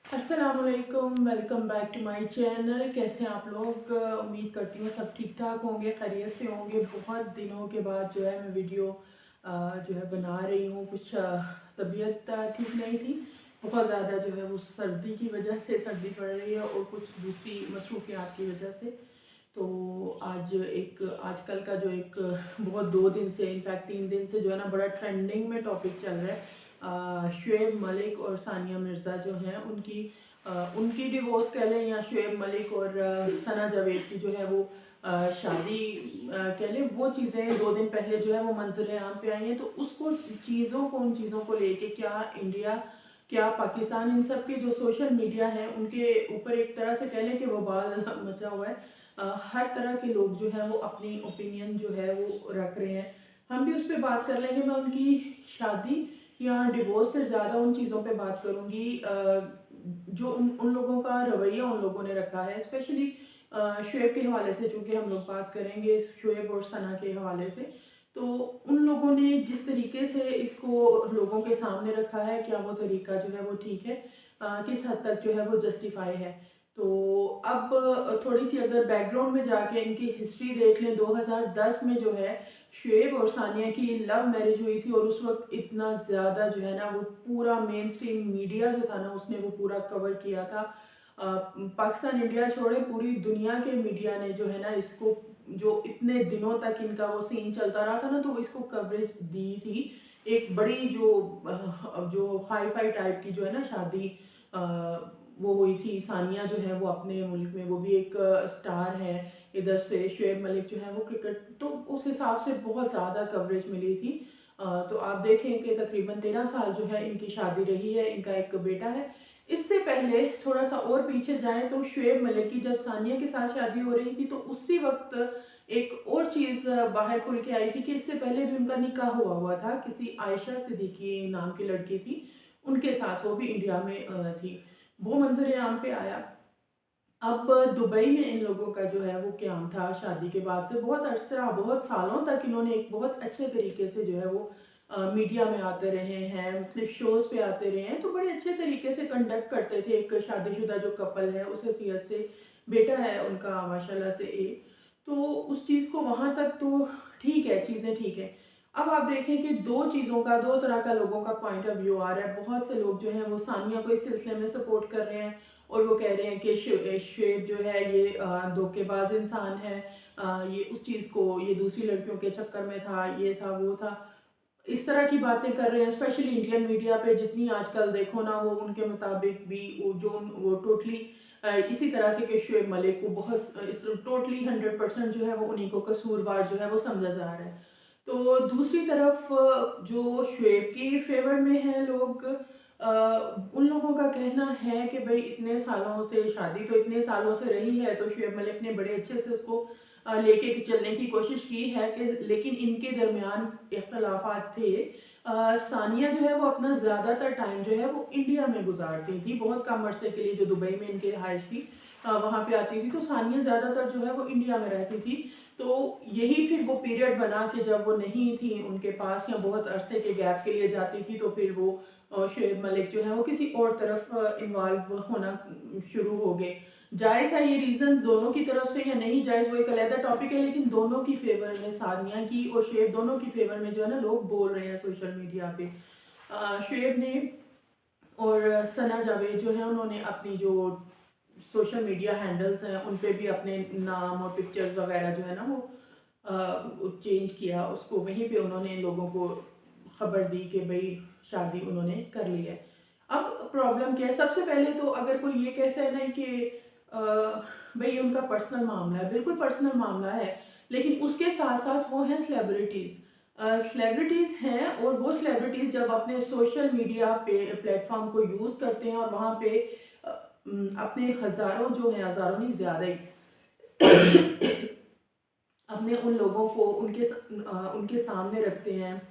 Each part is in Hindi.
अस्सलामुअलैकुम, welcome back to my channel. कैसे हैं आप लोग? उम्मीद करती हूँ सब ठीक ठाक होंगे, खैरियत से होंगे। बहुत दिनों के बाद जो है मैं वीडियो जो है बना रही हूँ। कुछ तबीयत ठीक नहीं थी, बहुत ज़्यादा जो है वो सर्दी की वजह से सर्दी पड़ रही है और कुछ दूसरी मसरूफियात की वजह से। तो आज एक आजकल का जो एक बहुत 2 दिन से इनफैक्ट 3 दिन से जो है ना बड़ा ट्रेंडिंग में टॉपिक चल रहा है। शुएब मलिक और सानिया मिर्ज़ा जो हैं उनकी डिवोर्स कह लें या शुएब मलिक और सना जावेद की जो है वो शादी कह लें। वो चीज़ें 2 दिन पहले जो है वो मंजर आम पे आई हैं। तो उसको चीज़ों को उन चीज़ों को लेके क्या इंडिया क्या पाकिस्तान इन सब के जो सोशल मीडिया है उनके ऊपर एक तरह से कह लें कि वबाल मचा हुआ है। हर तरह के लोग जो है वो अपनी ओपिनियन जो है वो रख रहे हैं। हम भी उस पर बात कर लेंगे। मैं उनकी शादी या डिवोर्स से ज़्यादा उन चीज़ों पे बात करूँगी जो उन उन लोगों का रवैया उन लोगों ने रखा है, स्पेशली शुएब के हवाले से। चूँकि हम लोग बात करेंगे शुएब और सना के हवाले से, तो उन लोगों ने जिस तरीके से इसको लोगों के सामने रखा है, क्या वो तरीका जो है वो ठीक है? किस हद तक जो है वो जस्टिफाई है? तो अब थोड़ी सी अगर बैकग्राउंड में जाके इनकी हिस्ट्री देख लें, 2010 में जो है शुएब और सानिया की लव मैरिज हुई थी। और उस वक्त इतना ज़्यादा जो है ना वो पूरा मेन स्ट्रीम मीडिया जो था ना उसने वो पूरा कवर किया था। पाकिस्तान इंडिया छोड़े पूरी दुनिया के मीडिया ने जो है ना इसको, जो इतने दिनों तक इनका वो सीन चलता रहा था ना, तो इसको कवरेज दी थी। एक बड़ी जो हाई फाई टाइप की जो है ना शादी वो हुई थी। सानिया जो है वो अपने मुल्क में, वो भी एक स्टार है। इधर से शुएब मलिक जो है वो क्रिकेट, तो उस हिसाब से बहुत ज़्यादा कवरेज मिली थी। तो आप देखें कि तकरीबन 13 साल जो है इनकी शादी रही है। इनका एक बेटा है। इससे पहले थोड़ा सा और पीछे जाएं तो शुएब मलिक की जब सानिया के साथ शादी हो रही थी, तो उसी वक्त एक और चीज़ बाहर खुल के आई थी कि इससे पहले भी उनका निकाह हुआ था किसी आयशा सिद्दीकी नाम की लड़की थी उनके साथ, वो भी इंडिया में थी। वो मंजर आम पे आया। अब दुबई में इन लोगों का जो है वो क़याम था शादी के बाद से। बहुत अरसा, बहुत सालों तक इन्होंने एक बहुत अच्छे तरीके से जो है वो मीडिया में आते रहे हैं, मुख्तलिफ शोज़ पे आते रहे हैं। तो बड़े अच्छे तरीके से कंडक्ट करते थे। एक शादीशुदा जो कपल है उस हैसियत से, बेटा है उनका माशाल्लाह से एक। तो उस चीज़ को वहाँ तक तो ठीक है, चीज़ें ठीक है। अब आप देखें कि 2 चीज़ों का, 2 तरह का लोगों का पॉइंट ऑफ व्यू आ रहा है। बहुत से लोग जो हैं वो सानिया को इस सिलसिले में सपोर्ट कर रहे हैं और वो कह रहे हैं कि शुएब जो है ये धोखेबाज इंसान है। ये उस चीज़ को, ये दूसरी लड़कियों के चक्कर में था, ये था, वो था। इस तरह की बातें कर रहे हैं। स्पेशली इंडियन मीडिया पे जितनी आजकल देखो ना, वो उनके मुताबिक भी वो टोटली इसी तरह से कि शुएब मलिक को बहुत इस टोटली 100% जो है वो उन्हीं को कसूरवार जो है वो समझा जा रहा है। तो दूसरी तरफ जो शुएब के फेवर में हैं लोग, उन लोगों का कहना है कि भाई इतने सालों से शादी तो इतने सालों से रही है, तो शुएब मलिक ने बड़े अच्छे से उसको लेके चलने की कोशिश की है कि, लेकिन इनके दरमियान इख्तलाफात थे। सानिया जो है वो अपना ज़्यादातर टाइम जो है वो इंडिया में गुजारती थी। बहुत कम अरसे के लिए जो दुबई में इनकी रिहाइश थी वहाँ पे आती थी। तो सानिया ज़्यादातर जो है वो इंडिया में रहती थी। तो यही फिर वो पीरियड बना के जब वो नहीं थी उनके पास या बहुत अरसे के गैप के लिए जाती थी, तो फिर वो शुएब मलिक जो है वो किसी और तरफ इन्वॉल्व होना शुरू हो गए। जायज़ है ये रीज़न दोनों की तरफ से या नहीं जायज़, वो एक अलग टॉपिक है। लेकिन दोनों की फेवर में, सानिया की और शुएब दोनों की फेवर में जो है ना लोग बोल रहे हैं सोशल मीडिया पे। शुएब ने और सना जावेद जो है उन्होंने अपनी जो सोशल मीडिया हैंडल्स हैं उन पे भी अपने नाम और पिक्चर्स वगैरह जो है ना वो चेंज किया। उसको वहीं पे उन्होंने लोगों को खबर दी कि भाई शादी उन्होंने कर ली है। अब प्रॉब्लम क्या है? सबसे पहले तो अगर कोई ये कहता है ना कि भाई उनका पर्सनल मामला है, बिल्कुल पर्सनल मामला है। लेकिन उसके साथ साथ वो हैं सेलिब्रिटीज़। सेलिब्रिटीज़ हैं और वो सेलिब्रिटीज़ जब अपने सोशल मीडिया पे प्लेटफॉर्म को यूज़ करते हैं और वहाँ पे अपने हज़ारों जो हैं, हज़ारों नहीं ज़्यादा ही अपने उन लोगों को उनके सामने रखते हैं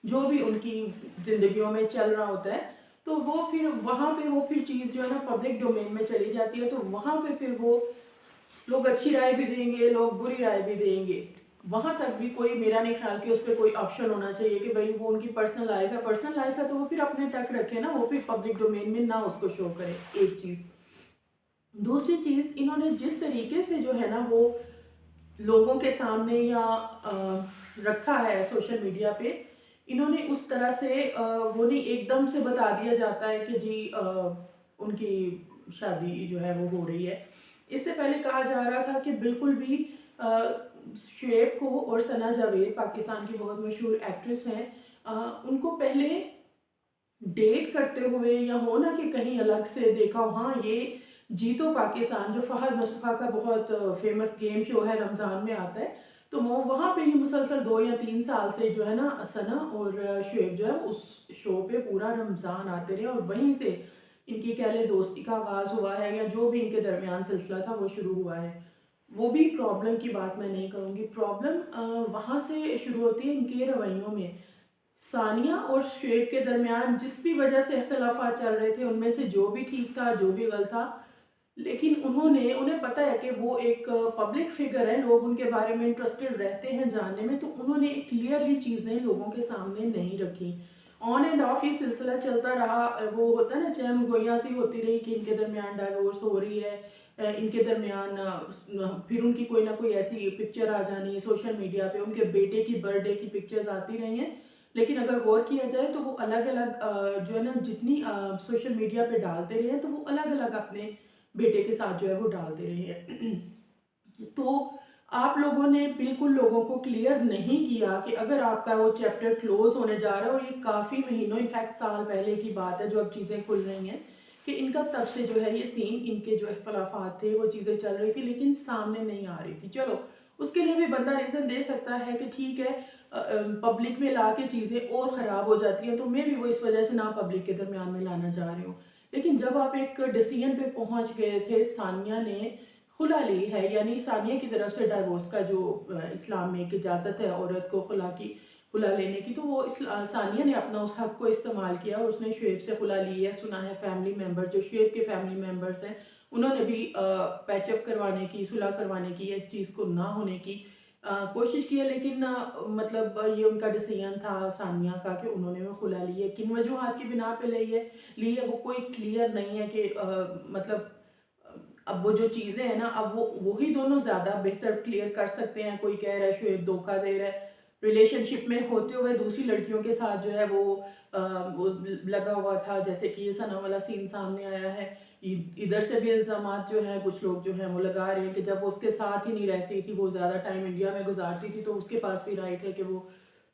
जो भी उनकी ज़िंदगियों में चल रहा होता है। तो वो फिर वहाँ पे वो फिर चीज़ जो है ना पब्लिक डोमेन में चली जाती है। तो वहाँ पे फिर वो लोग अच्छी राय भी देंगे, लोग बुरी राय भी देंगे। वहाँ तक भी कोई मेरा नहीं ख्याल कि उस पे कोई ऑप्शन होना चाहिए कि भाई वो उनकी पर्सनल लाइफ है तो वो फिर अपने तक रखे ना, वो फिर पब्लिक डोमेन में ना उसको शो करे। एक चीज़। दूसरी चीज़, इन्होंने जिस तरीके से जो है ना वो लोगों के सामने या रखा है सोशल मीडिया पे, इन्होंने उस तरह से वो नहीं एकदम से बता दिया जाता है कि जी उनकी शादी जो है वो हो रही है। इससे पहले कहा जा रहा था कि बिल्कुल भी शुएब को और सना जावेद, पाकिस्तान की बहुत मशहूर एक्ट्रेस हैं, उनको पहले डेट करते हुए या हो ना कि कहीं अलग से देखा हो। हाँ, ये जीतो पाकिस्तान जो फहद मुस्तफ़ा का बहुत फेमस गेम शो है, रमज़ान में आता है, तो वो वहाँ पे ही मुसलसल 2 या 3 साल से जो है ना सना और शुएब जो है उस शो पे पूरा रमज़ान आते रहे और वहीं से इनकी कह लें दोस्ती का आगाज़ हुआ है या जो भी इनके दरमियान सिलसिला था वो शुरू हुआ है। वो भी प्रॉब्लम की बात मैं नहीं करूँगी, प्रॉब्लम वहाँ से शुरू होती है इनके रवैयों में। सानिया और शुएब के दरमियान जिस भी वजह से इख्तलाफात चल रहे थे, उनमें से जो भी ठीक था, जो भी गलत था, लेकिन उन्हें पता है कि वो एक पब्लिक फिगर है, लोग उनके बारे में इंटरेस्टेड रहते हैं जानने में, तो उन्होंने क्लियरली चीज़ें लोगों के सामने नहीं रखी। ऑन एंड ऑफ ये सिलसिला चलता रहा। वो होता है ना, चहम गोइयाँ सी होती रही कि इनके दरमियान डाइवोर्स हो रही है, इनके दरमियान फिर उनकी कोई ना कोई ऐसी पिक्चर आ जानी सोशल मीडिया पे, उनके बेटे की बर्थडे की पिक्चर्स आती रही हैं। लेकिन अगर गौर किया जाए तो वो अलग-अलग जो है ना जितनी सोशल मीडिया पे डालते रहे हैं, तो वो अलग-अलग अपने बेटे के साथ जो है वो डालते रहे हैं। तो आप लोगों ने बिल्कुल लोगों को क्लियर नहीं किया कि अगर आपका वो चैप्टर क्लोज होने जा रहा है, और ये काफ़ी महीनों इनफैक्ट साल पहले की बात है जो अब चीज़ें खुल रही हैं कि इनका तब से जो है ये सीन, इनके जो इख्तलाफात थे वो चीज़ें चल रही थी लेकिन सामने नहीं आ रही थी। चलो, उसके लिए भी बंदा रीज़न दे सकता है कि ठीक है, पब्लिक में ला के चीज़ें और ख़राब हो जाती हैं, तो मैं भी वो इस वजह से ना पब्लिक के दरमियान में लाना चाह रही हूँ। लेकिन जब आप एक डिसीजन पे पहुँच गए थे, सानिया ने खुला ली है, यानी सानिया की तरफ से डाइवोर्स का जो इस्लाम में एक इजाज़त है औरत को खुला लेने की, तो वो सानिया ने अपना उस हक़ को इस्तेमाल किया और उसने शुएब से खुला ली है। सुना है फैमिली मेंबर जो शुएब के फैमिली मेंबर्स हैं, उन्होंने भी पैचअप करवाने की, सुलह करवाने की, इस चीज़ को ना होने की कोशिश की है, लेकिन मतलब ये उनका डिसीजन था सानिया का कि उन्होंने वो खुला ली है। किन वजूहात की बिना पे ली है वो कोई क्लियर नहीं है कि मतलब अब वो जो चीज़ें हैं ना, अब वो ही दोनों ज़्यादा बेहतर क्लियर कर सकते हैं। कोई कह रहा है शुएब धोखा दे रहा है, रिलेशनशिप में होते हुए दूसरी लड़कियों के साथ जो है वो लगा हुआ था, जैसे कि ये सना वाला सीन सामने आया है। इधर से भी इल्ज़ामात जो हैं कुछ लोग जो हैं वो लगा रहे हैं कि जब वो उसके साथ ही नहीं रहती थी, वो ज़्यादा टाइम इंडिया में गुजारती थी, तो उसके पास भी राइट है कि वो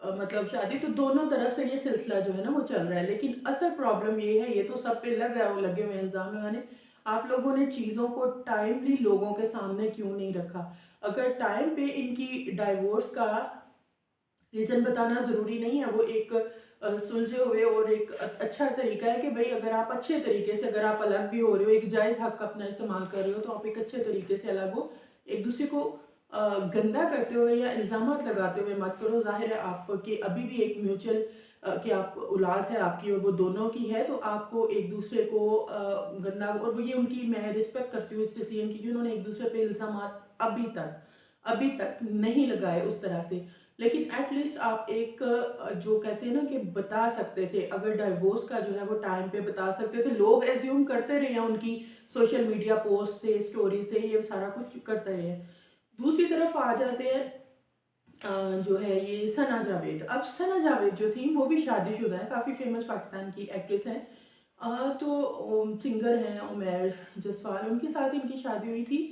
मतलब शादी, तो दोनों तरफ से ये सिलसिला जो है ना वो चल रहा है। लेकिन असल प्रॉब्लम ये है, ये तो सब पे लगे हुए हैं इल्ज़ाम लगाने, आप लोगों ने चीज़ों को टाइमली लोगों के सामने क्यों नहीं रखा? अगर टाइम पे इनकी डाइवोर्स का रीज़न बताना ज़रूरी नहीं है, वो एक सुलझे हुए और एक अच्छा तरीका है कि भई अगर आप अच्छे तरीके से, अगर आप अलग भी हो रहे हो, एक जायज़ हक़ अपना इस्तेमाल कर रहे हो, तो आप एक अच्छे तरीके से अलग हो। एक-दूसरे को गंदा करते हुए या इल्ज़ामात लगाते हुए मत करो। ज़ाहिर है आपकी अभी भी एक म्यूचुअल कि आप औलाद है आपकी और वो दोनों की है, तो आपको एक-दूसरे को गंदा, और वो ये उनकी मैं रिस्पेक्ट करती हूँ इस डिसीज़न की कि उन्होंने एक-दूसरे पे इल्ज़ामात अभी तक नहीं लगाए उस तरह से। लेकिन एट लीस्ट आप एक जो कहते हैं ना कि बता सकते थे, अगर डाइवोर्स का जो है वो टाइम पे बता सकते थे, लोग एज्यूम करते रहे हैं उनकी सोशल मीडिया पोस्ट से, स्टोरी से, ये सारा कुछ करते रहे हैं। दूसरी तरफ आ जाते हैं जो है ये सना जावेद। अब सना जावेद जो थी वो भी शादीशुदा है, काफ़ी फेमस पाकिस्तान की एक्ट्रेस हैं। तो सिंगर हैं उमैर जसवाल, उनके साथ इनकी शादी हुई थी।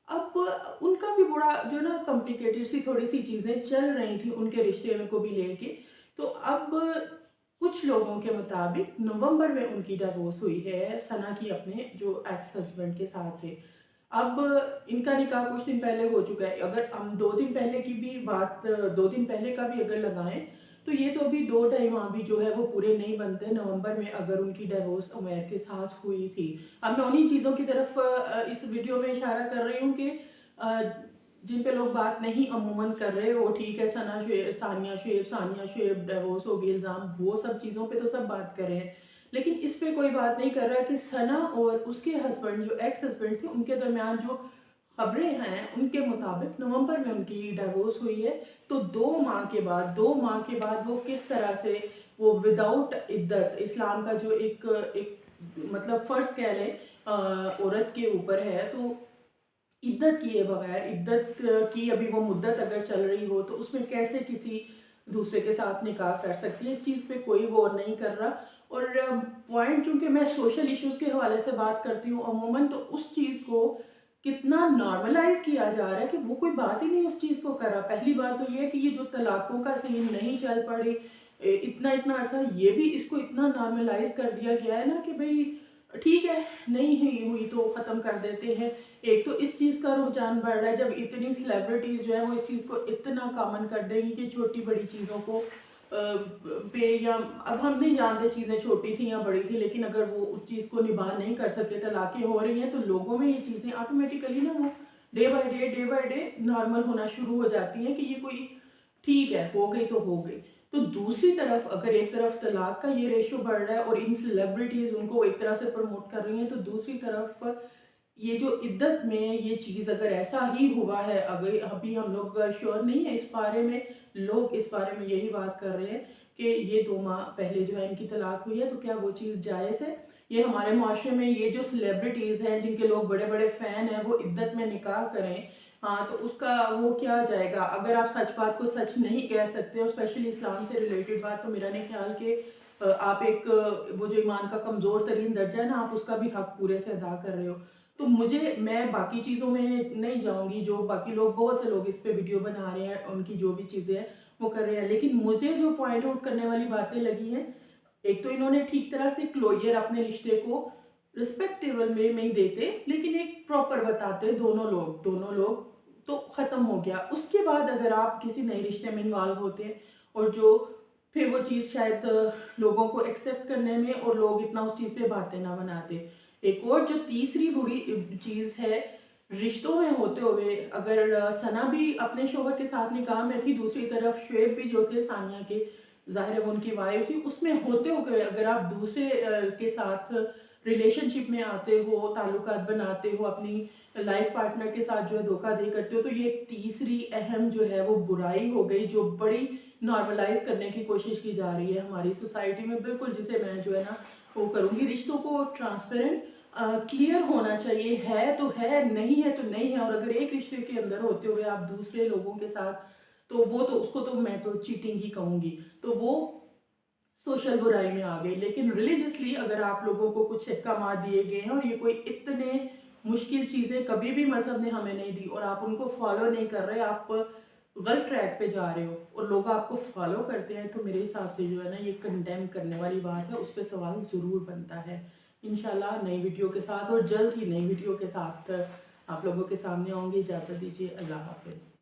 अब उनका भी बड़ा जो ना कॉम्प्लिकेटेड सी थोड़ी-सी चीज़ें चल रही थी उनके रिश्ते में को भी लेके। तो अब कुछ लोगों के मुताबिक नवंबर में उनकी डिवोर्स हुई है सना की अपने जो एक्स हस्बैंड के साथ थे। अब इनका निकाह कुछ दिन पहले हो चुका है। अगर हम 2 दिन पहले की भी बात 2 दिन पहले का भी अगर लगाएँ, तो ये तो अभी 2 ढाई माह भी जो है वो पूरे नहीं बनते नवंबर में अगर उनकी डिवोर्स उमैर के साथ हुई थी। अब मैं उन्हीं चीज़ों की तरफ इस वीडियो में इशारा कर रही हूँ कि अ, जिन पे लोग बात नहीं अमूमन कर रहे, वो ठीक है, सानिया शुएब डिवोर्स हो गई, इल्ज़ाम, वो सब चीज़ों पे तो सब बात कर रहे हैं। लेकिन इस पे कोई बात नहीं कर रहा कि सना और उसके हस्बैंड जो एक्स हस्बैंड थे, उनके दरमियान जो खबरें हैं उनके मुताबिक नवंबर में उनकी डाइवोर्स हुई है। तो 2 माह के बाद वो किस तरह से वो विदाउट इद्दत, इस्लाम का जो एक एक मतलब फ़र्ज़ कह लें औरत के ऊपर है, तो इद्दत किए बगैर, इद्दत की अभी वो मुद्दत अगर चल रही हो तो उसमें कैसे किसी दूसरे के साथ निकाह कर सकती है, इस चीज़ पे कोई गौर नहीं कर रहा। और पॉइंट चूँकि मैं सोशल इश्यूज़ के हवाले से बात करती हूँ अमूमन, तो उस चीज़ को कितना नॉर्मलाइज़ किया जा रहा है कि वो कोई बात ही नहीं उस चीज़ को कर रहा। पहली बात तो ये है कि ये जो तलाकों का सीन नहीं चल पड़ी इतना-इतना अर्सा, ये भी इसको इतना नॉर्मलाइज़ कर दिया गया है ना कि भई ठीक है, नहीं हुई तो ख़त्म कर देते हैं। एक तो इस चीज़ का रुझान बढ़ रहा है, जब इतनी सेलिब्रिटीज़ जो है वो इस चीज़ को इतना कॉमन कर देंगी कि छोटी-बड़ी चीज़ों को पे या अब हम नहीं जानते चीज़ें छोटी थी या बड़ी थी, लेकिन अगर वो उस चीज़ को निभा नहीं कर सके, तलाक़ें हो रही हैं, तो लोगों में ये चीज़ें ऑटोमेटिकली ना वो डे बाय डे नॉर्मल होना शुरू हो जाती हैं कि ये कोई ठीक है, हो गई तो हो गई। तो दूसरी तरफ अगर एक तरफ तलाक का ये रेशो बढ़ रहा है और इन सेलिब्रिटीज़ उनको एक तरह से प्रमोट कर रही हैं, तो दूसरी तरफ ये जो इद्दत में ये चीज़ अगर ऐसा ही हुआ है, अगर अभी हम लोग श्योर नहीं है इस बारे में, लोग इस बारे में यही बात कर रहे हैं कि ये 2 माह पहले जो है इनकी तलाक हुई है, तो क्या वो चीज़ जायज़ है? ये हमारे मुआशरे में ये जो सेलिब्रिटीज़ हैं, जिनके लोग बड़े-बड़े फ़ैन हैं, वो इद्दत में निकाह करें, हाँ, तो उसका वो क्या जाएगा? अगर आप सच बात को सच नहीं कह सकते और स्पेशली इस्लाम से रिलेटेड बात, तो मेरा नहीं ख्याल कि आप एक वो जो ईमान का कमज़ोर तरीन दर्जा है ना, आप उसका भी हक़ पूरे से अदा कर रहे हो। तो मैं बाकी चीज़ों में नहीं जाऊँगी, जो बाकी लोग, बहुत से लोग इस पे वीडियो बना रहे हैं, उनकी जो भी चीज़ें हैं, वो कर रहे हैं। लेकिन मुझे जो पॉइंट आउट करने वाली बातें लगी हैं, एक तो इन्होंने ठीक तरह से क्लोज़र अपने रिश्ते को रिस्पेक्टेबल वे में ही देते, लेकिन एक प्रॉपर बताते दोनों लोग तो ख़त्म हो गया। उसके बाद अगर आप किसी नए रिश्ते में इन्वॉल्व होते हैं और जो फिर वो चीज़ शायद लोगों को एक्सेप्ट करने में और लोग इतना उस चीज़ पे बातें ना बनाते। एक और जो तीसरी बुरी चीज़ है, रिश्तों में होते हुए अगर सना भी अपने शौहर के साथ निकाह में थी, दूसरी तरफ शुएब भी जो थे सानिया के, ज़ाहिर है वो उनकी वाइफ़ थी, उसमें होते हुए अगर आप दूसरे के साथ रिलेशनशिप में आते हो, ताल्लुकात बनाते हो, अपनी लाइफ़ पार्टनर के साथ जो है धोखाधड़ी करते हो, तो ये एक तीसरी अहम जो है वो बुराई हो गई, जो बड़ी नॉर्मलाइज़ करने की कोशिश की जा रही है हमारी सोसाइटी में। बिल्कुल, जिसे मैं जो है ना वो करूँगी, रिश्तों को ट्रांसपेरेंट क्लियर होना चाहिए, है तो है, नहीं है तो नहीं है। और अगर एक रिश्ते के अंदर होते हुए आप दूसरे लोगों के साथ, तो वो तो उसको तो मैं तो चीटिंग ही कहूँगी। तो वो सोशल बुराई में आ गई। लेकिन रिलीजियसली अगर आप लोगों को कुछ अहकामात दिए गए हैं और ये कोई इतने मुश्किल चीज़ें कभी भी मज़हब ने हमें नहीं दी और आप उनको फॉलो नहीं कर रहे, आप गलत ट्रैक पे जा रहे हो और लोग आपको फॉलो करते हैं, तो मेरे हिसाब से जो है ना ये कंडेम करने वाली बात है, उस पे सवाल ज़रूर बनता है। इंशाल्लाह नई वीडियो के साथ और जल्द ही नई वीडियो के साथ आप लोगों के सामने आऊँगी। इजाज़त दीजिए। अल्लाह हाफ़िज़।